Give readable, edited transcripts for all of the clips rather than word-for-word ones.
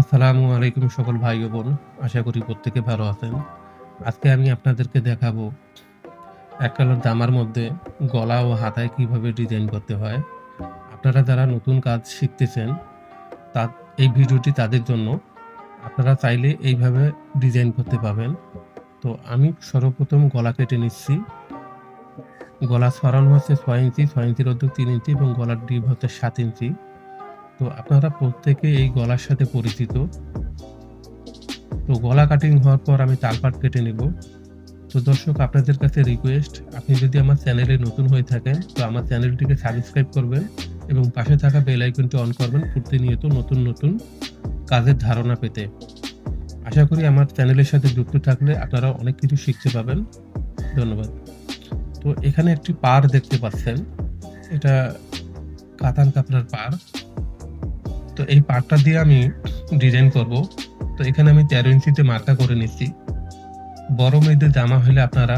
আসসালামু আলাইকুম সকল ভাই ও বোন। আশা করি প্রত্যেকে ভালো আছেন। আজকে আমি আপনাদেরকে দেখাবো এক কালার জামার মধ্যে গলা ও হাতায় কিভাবে ডিজাইন করতে হয়। আপনারা যারা নতুন কাজ শিখতেছেন তা এই ভিডিওটি তাদের জন্য। আপনারা চাইলে এইভাবে ডিজাইন করতে পারবেন। তো আমি সর্বপ্রথম গলা কেটে নিচ্ছি। গলা ছড়ানো হচ্ছে ৬ ইঞ্চি, ৬ ইঞ্চির অর্ধেক ৩ ইঞ্চি এবং গলার ডিপ হচ্ছে ৭ ইঞ্চি। তো আপনারা প্রত্যেকে এই গলার সাথে পরিচিত। তো গলা কাটিং হওয়ার পর আমি তালপাট কেটে নেব। তো দর্শক, আপনাদের কাছে রিকোয়েস্ট, আপনি যদি আমার চ্যানেলে নতুন হয়ে থাকেন তো আমার চ্যানেলটিকে সাবস্ক্রাইব করবেন এবং পাশে থাকা বেল আইকনটি অন করবেন প্রতিনিয়ত নতুন নতুন কাজের ধারণা পেতে। আশা করি আমার চ্যানেলের সাথে যুক্ত থাকলে আপনারা অনেক কিছু শিখতে পাবেন। ধন্যবাদ। তো এখানে একটি পাড় দেখতে পাচ্ছেন, এটা কাতান কাপড়ের পাড়। তো এই পাড়টা দিয়ে আমি ডিজাইন করব। তো এখানে আমি ১৩ ইঞ্চিতে মার্কা করে নিচ্ছি। বড় মেয়েদের জামা হলে আপনারা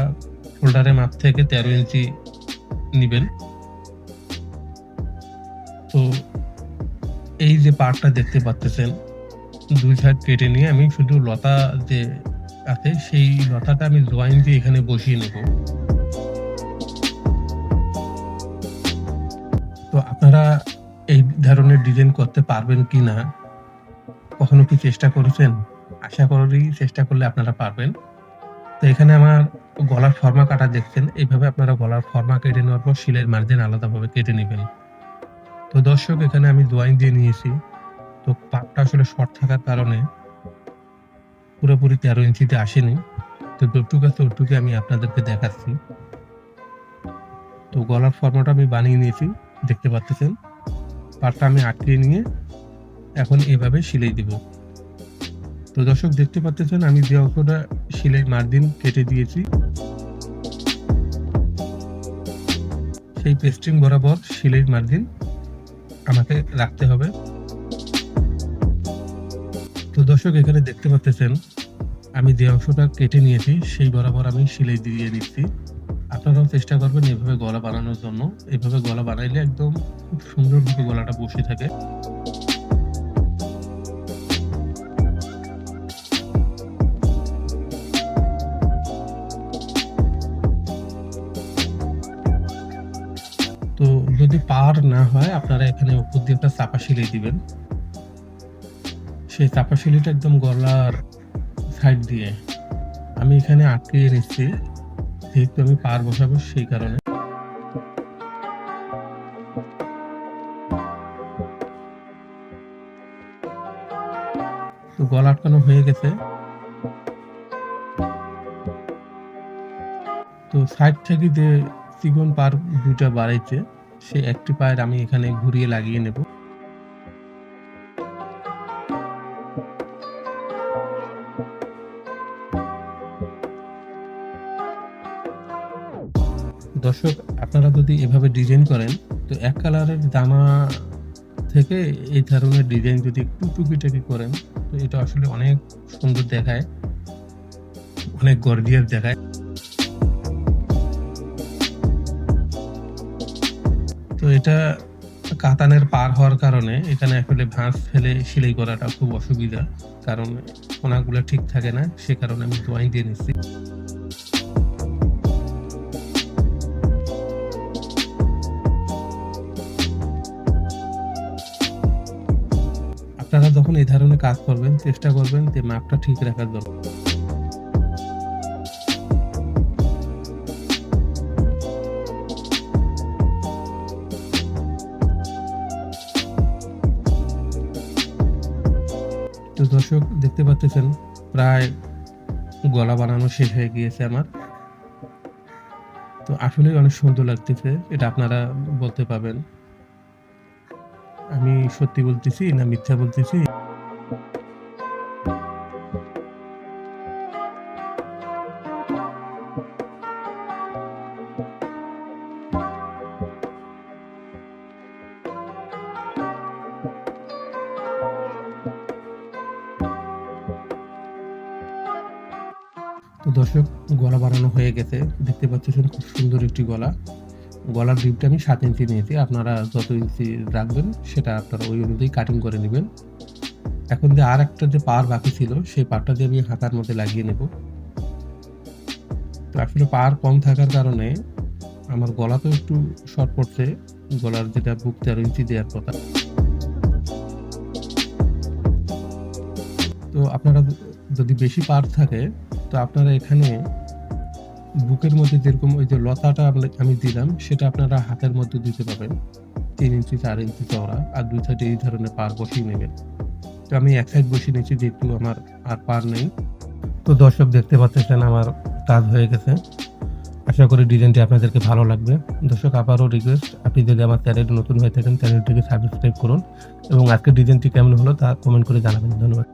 শোল্ডারের মাপ থেকে ১৩ ইঞ্চি নিবেন। তো এই যে পার্টটা দেখতে পাচ্ছেন, দুই সাইড কেটে নিয়ে আমি শুধু লতা যে আছে সেই লতাটা আমি জয়েন দিয়ে এখানে বসিয়ে নেব। তো আপনারা এই ধরনের ডিজাইন করতে পারবেন কিনা, কখনো কি চেষ্টা করেছেন? আশা করি চেষ্টা করলে আপনারা পারবেন। তো এখানে আমার গলার ফর্মা কাটা দেখছেন, এইভাবে আপনারা গলার ফর্মা কেটে নেওয়ার পর সেলাইয়ের মার্জিন আলাদাভাবে কেটে নেবেন। তো দর্শক, এখানে আমি জয়েন দিয়ে নিয়েছি। তো পাটটা আসলে শর্ট থাকার কারণে পুরোপুরি ১৩ ইঞ্চিতে আসেনি। তো যতটুকু আছে ওটুকু আমি আপনাদেরকে দেখাচ্ছি। তো গলার ফর্মাটা আমি বানিয়ে নিয়েছি, দেখতে পাচ্ছেন। পাটটা আমি আটকিয়ে নিয়ে এখন এভাবে সেলাই দিব। তো দর্শক, দেখতে পাচ্ছেন আমি যে অংশটা সেলাই মার্জিন কেটে দিয়েছি সেই পেস্টিং বরাবর সেলাই মার্জিন আমাকে রাখতে হবে। তো দর্শক, এখানে দেখতে পাচ্ছেন আমি যে অংশটা কেটে নিয়েছি সেই বরাবর আমি সেলাই দিয়ে নিচ্ছি। আপনারাও চেষ্টা করবেন এভাবে গলা বানানোর জন্য। এভাবে গলা বানাইলে একদম খুব সুন্দরভাবে গলাটা বসে থাকে। তো যদি পার না হয় আপনারা এখানে উপর দিয়ে একটা চাপা সেলাই দিবেন। সেই চাপা সেলাইটা একদম গলার সাইড দিয়ে আমি এখানে আটকিয়ে নিচ্ছি, যেহেতু আমি পার বসাবো সেই কারণে। তো গলা আটকানো হয়ে গেছে। তো সাইড থেকে যে চিকন পার দুইটা বাড়াইছে সেই একটি পায়ের আমি এখানে ঘুরিয়ে লাগিয়ে নেব। দর্শক, আপনারা যদি এভাবে ডিজাইন করেন তো এক কালারের জামা থেকে এই ধরনের ডিজাইন যদি একটু টুকিটাকি করেন তো এটা আসলে অনেক সুন্দর দেখায়, অনেক গর্জিয়াস দেখায়। তো এটা কাতানের পার হওয়ার কারণে এখানে আসলে ভাঁজ ফেলে সেলাই করাটা খুব অসুবিধা, কারণ কোনাগুলো ঠিক থাকে না, সে কারণে আমি জয়েন দিয়ে নিচ্ছি। আপনারা যখন এই ধরনের কাজ করবেন চেষ্টা করবেন যে মাপটা ঠিক রাখার জন্য। তো দর্শক, দেখতে পাচ্ছেন প্রায় গলা বানানো শেষ হয়ে গিয়েছে আমার। তো আসলেই অনেক সুন্দর লাগতেছে, এটা আপনারা বলতে পারবেন আমি সত্যি বলতেছি না মিথ্যা বলতেছি। তো দর্শক, গলা বানানো হয়ে গেছে, দেখতে পাচ্ছেন খুব সুন্দর একটি গলা। গলার ডিপটা আমি ৭ ইঞ্চি নিয়েছি, আপনারা যত ইঞ্চি রাখবেন সেটা আপনারা ওই অনুযায়ী কাটিং করে নেবেন। এখন যে আর একটা যে পাড় বাকি ছিল সেই পাড়টা দিয়ে আমি হাতার মধ্যে লাগিয়ে নেব। তো আসলে পাড় কম থাকার কারণে আমার গলাতেও একটু শর্ট পড়ছে। গলার যেটা বুক ১৩ ইঞ্চি দেওয়ার কথা। তো আপনারা যদি বেশি পাড় থাকে তো আপনারা এখানে বুকের মধ্যে যেরকম ওই যে লতাটা আমি দিলাম সেটা আপনারা হাতের মধ্যে দিতে পারবেন। ৩ ইঞ্চি ৪ ইঞ্চি চওড়া আর ২ সাইডে এই ধরনের পাড় বসিয়ে নেবেন। তো আমি এক সাইড বসিয়ে নিয়েছি যেহেতু আমার আর পাড় নেই। তো দর্শক দেখতে পাচ্ছেন আমার কাজ হয়ে গেছে। আশা করি ডিজাইনটি আপনাদেরকে ভালো লাগবে। দর্শক আবারও রিকোয়েস্ট, আপনি যদি আমার চ্যানেলে নতুন হয়ে থাকেন চ্যানেলটিকে সাবস্ক্রাইব করুন এবং আজকের ডিজাইনটি কেমন হলো তা কমেন্ট করে জানাবেন। ধন্যবাদ।